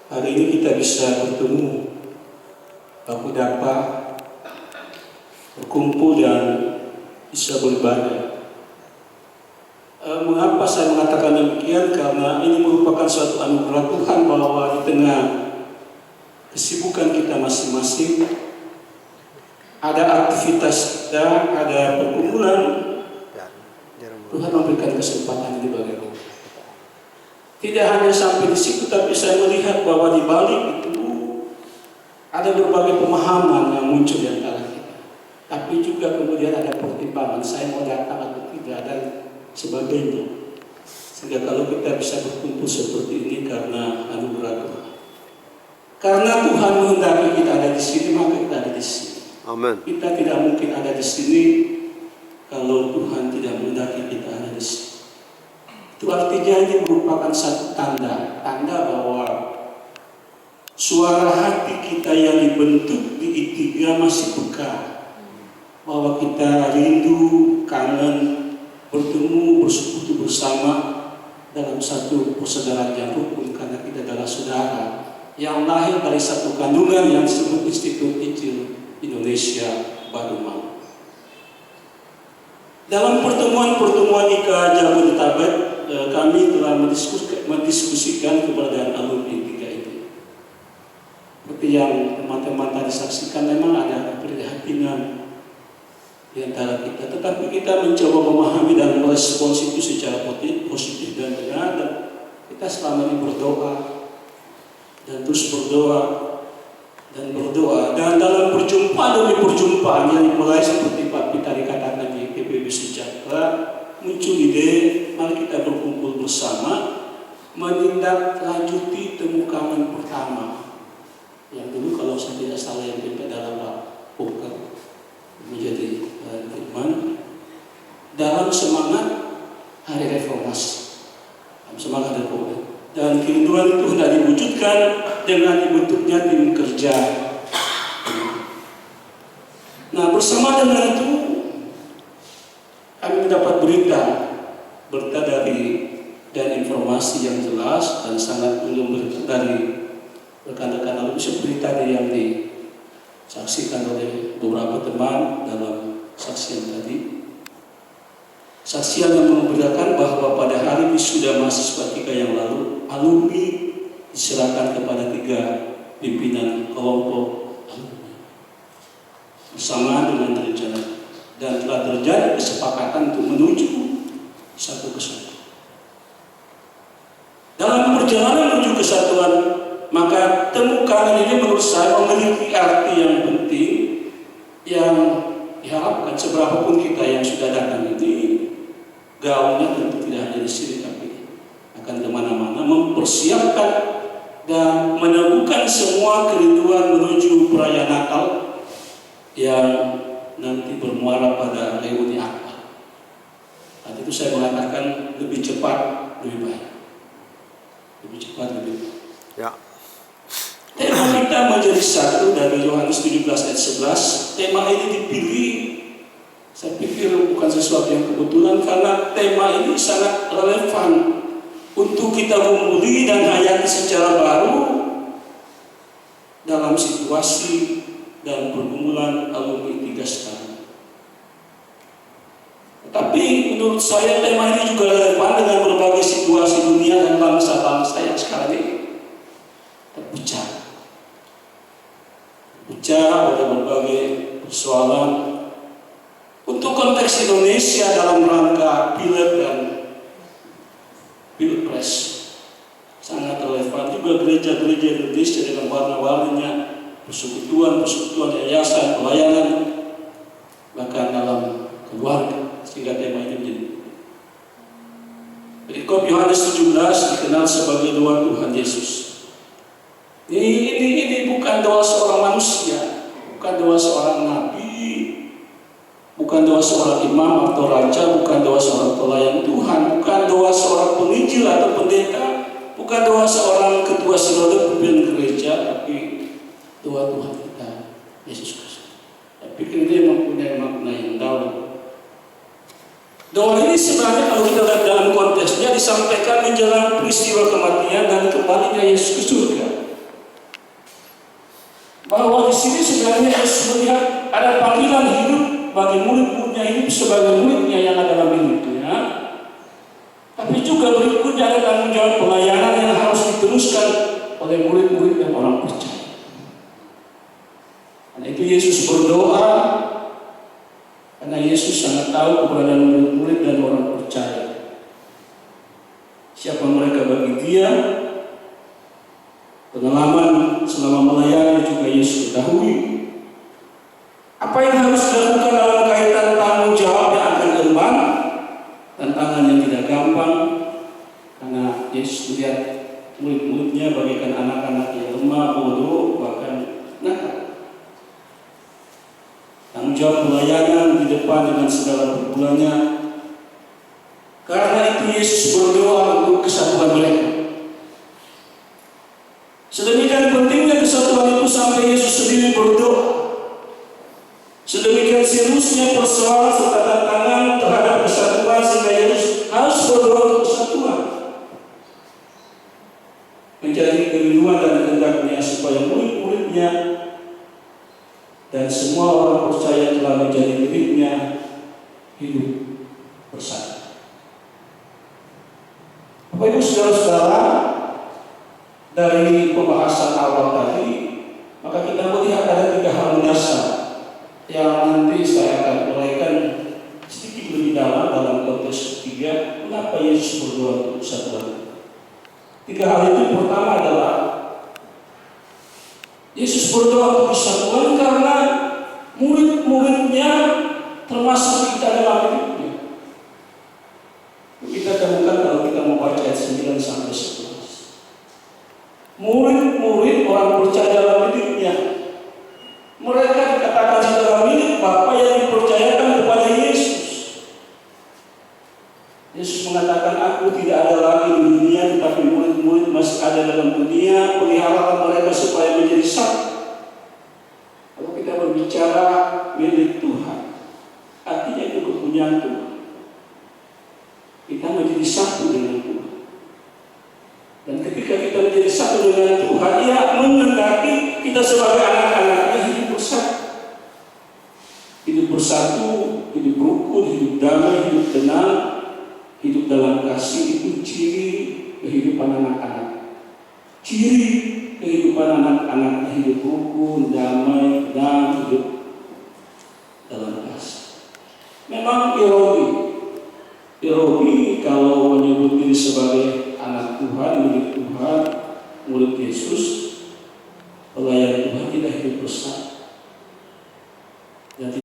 Hari ini kita bisa bertemu, aku dapat berkumpul dan bisa beribadah. Mengapa saya mengatakan demikian? Karena ini merupakan suatu anugerah Tuhan bahwa di tengah kesibukan kita masing-masing ada aktivitas kita, ada perkumpulan. Tuhan memberikan kesempatan ini bagi kita. Tidak hanya sampai di situ, tapi saya melihat bahwa di balik itu ada berbagai pemahaman yang muncul di antara kita. Tapi juga kemudian ada pertimbangan, saya mau datang atau tidak, dan sebagainya. Sehingga kalau kita bisa berkumpul seperti ini karena anugerah Tuhan. Karena Tuhan menghendaki kita ada di sini, maka kita ada di sini. Amin. Kita tidak mungkin ada di sini kalau Tuhan tidak menghendaki kita ada di sini. Itu artinya ini merupakan satu tanda bahwa suara hati kita yang dibentuk di I3 masih peka, bahwa kita rindu, kangen, bertemu, bersekutu bersama dalam satu persaudaraan yang rukun, karena kita adalah saudara yang lahir dari satu kandungan yang disebut Institut Injil Indonesia Badumang. Dalam pertemuan-pertemuan IKA Jabodetabek, kami telah mendiskusikan keberadaan alumni 3 ini. Seperti yang teman-teman tadi saksikan, memang ada keprihatinan di antara kita, tetapi kita mencoba memahami dan merespons itu secara positif dan benar, dan kita selama ini berdoa dan terus berdoa dan berdoa, dan dalam perjumpaan demi perjumpaan yang mulai seperti Pak Pita dikatakan di PPB Sejahtera, muncul ide, mari kita berkumpul bersama menindaklanjuti temu kangen pertama yang dulu kalau saya tidak salah yang pimpin dalam Pak Poker menjadi firman dalam semangat hari reformasi, dalam semangat reformasi, dan kerinduan itu hendak diwujudkan dengan dibentuknya tim kerja. Nah, bersama dengan itu kami mendapat berita dari dan informasi yang jelas dan sangat belum dari rekan-rekan alumni seperti tadi yang disaksikan oleh beberapa teman dalam saksian tadi. Saksian yang memberitakan bahwa pada hari wisuda mahasiswa 3 yang lalu, alumni diserahkan kepada 3 pimpinan kelompok alumni bersama dengan rencana, dan telah terjadi kesepakatan untuk menuju satu kesatuan. Dalam perjalanan menuju kesatuan, maka temu kangen ini menurut saya memiliki arti yang penting, yang diharapkan seberapapun kita yang sudah datang ini, gaulnya tentu tidak hanya di sini, tapi akan kemana-mana, mempersiapkan dan meneguhkan semua kerinduan menuju perayaan Natal yang nanti bermuara pada reuni akbar. Saat itu saya mengatakan lebih cepat lebih baik, lebih cepat lebih baik. Ya. Tema kita menjadi satu dari Yohanes 17 ayat 11. Tema ini dipilih, saya pikir bukan sesuatu yang kebetulan, karena tema ini sangat relevan untuk kita memulih dan hayati secara baru dalam situasi dan pergumulan alumni 3 sekarang. Tapi menurut saya tema ini juga relevan dengan berbagai situasi dunia dan bangsa-bangsa yang sekarang ini terpecah oleh berbagai persoalan. Untuk konteks Indonesia dalam rangka pileg dan pilpres sangat relevan juga gereja-gereja Indonesia dengan warna-warninya, persekutuan, yayasan, pelayanan, bahkan dalam keluarga, sehingga tema ini menjadi. Perikop Yohanes 17 dikenal sebagai doa Tuhan Yesus. Ini bukan doa seorang manusia, bukan doa seorang nabi, bukan doa seorang imam atau raja, bukan doa seorang pelayan Tuhan, bukan doa seorang penginjil atau pendeta, bukan doa seorang ketua sinode pimpinan gereja, tapi doa Tuhan kita, Yesus Kristus. Saya pikir dia mempunyai makna yang dalam. Doa ini sebenarnya kalau kita lihat dalam konteksnya disampaikan menjelang peristiwa kematian dan kembalinya Yesus ke surga. akhirnya Yesus melihat ada panggilan hidup bagi murid-muridnya hidup sebagai muridnya yang ada dalam hidupnya. Tapi juga berikutnya ada tanggung jawab pelayanan yang harus diteruskan oleh murid-murid dan orang percaya. Karena itu Yesus berdoa, karena Yesus sangat tahu keberadaan murid-murid dan orang percaya. Siapa mereka bagi dia? Pengalaman selama melayani juga Yesus ketahui. Apa yang harus dilakukan dalam kaitan tanggung jawab yang akan emban? Tantangan yang tidak gampang, karena Yesus melihat murid-muridnya bagaikan anak-anak yang lemah, bodoh, bahkan nakal. Tanggung jawab pelayanan di depan dengan segala pergulanya. Karena itu Yesus berdoa untuk kesatuan mereka. Sedemikian pentingnya kesatuan itu sampai Yesus sendiri berdoa. Sedemikian seriusnya persoalan serta tantangan terhadap kesatuan sehingga Yesus harus berdoa untuk kesatuan. Menjadi kerinduan dan kehendaknya supaya murid-muridnya dan semua orang percaya telah menjadi miliknya hidup bersatu. Bapak Ibu saudara-saudara, dari pembahasan awal tadi, maka kita melihat ada 3 hal mendasar yang nanti saya akan uraikan sedikit lebih dalam konteks ketiga, kenapa Yesus berdoa untuk kesatuan. 3 hal itu pertama adalah Yesus berdoa untuk kesatuan karena murid-muridnya termasuk kita dalam hidupnya. Kita temukan kalau kita membaca ayat 9 sampai 11. Murid-murid orang percaya dalam hidupnya, mereka dikatakan sebagai milik Bapa yang dipercayakan kepada Yesus. Yesus mengatakan, aku tidak ada lagi di dunia, tetapi murid-murid masih ada dalam dunia, peliharalah mereka supaya menjadi satu. Kalau kita berbicara milik Tuhan, artinya itu kepunyaan Tuhan. Kita menjadi satu dengan Tuhan. Dan ketika kita menjadi satu dengan Tuhan, Ia menghendaki kita sebagai anak-anaknya hidup bersatu. Hidup bersatu, hidup rukun, hidup damai, hidup tenang, hidup dalam kasih. Itu ciri kehidupan anak-anak. Ciri kehidupan anak-anak hidup rukun, damai, tenang, hidup dalam kasih. Memang ironi kalau menyebut diri sebagai anak Tuhan, milik Tuhan, murid Yesus, pelayan Tuhan, tidak hidup bersatu.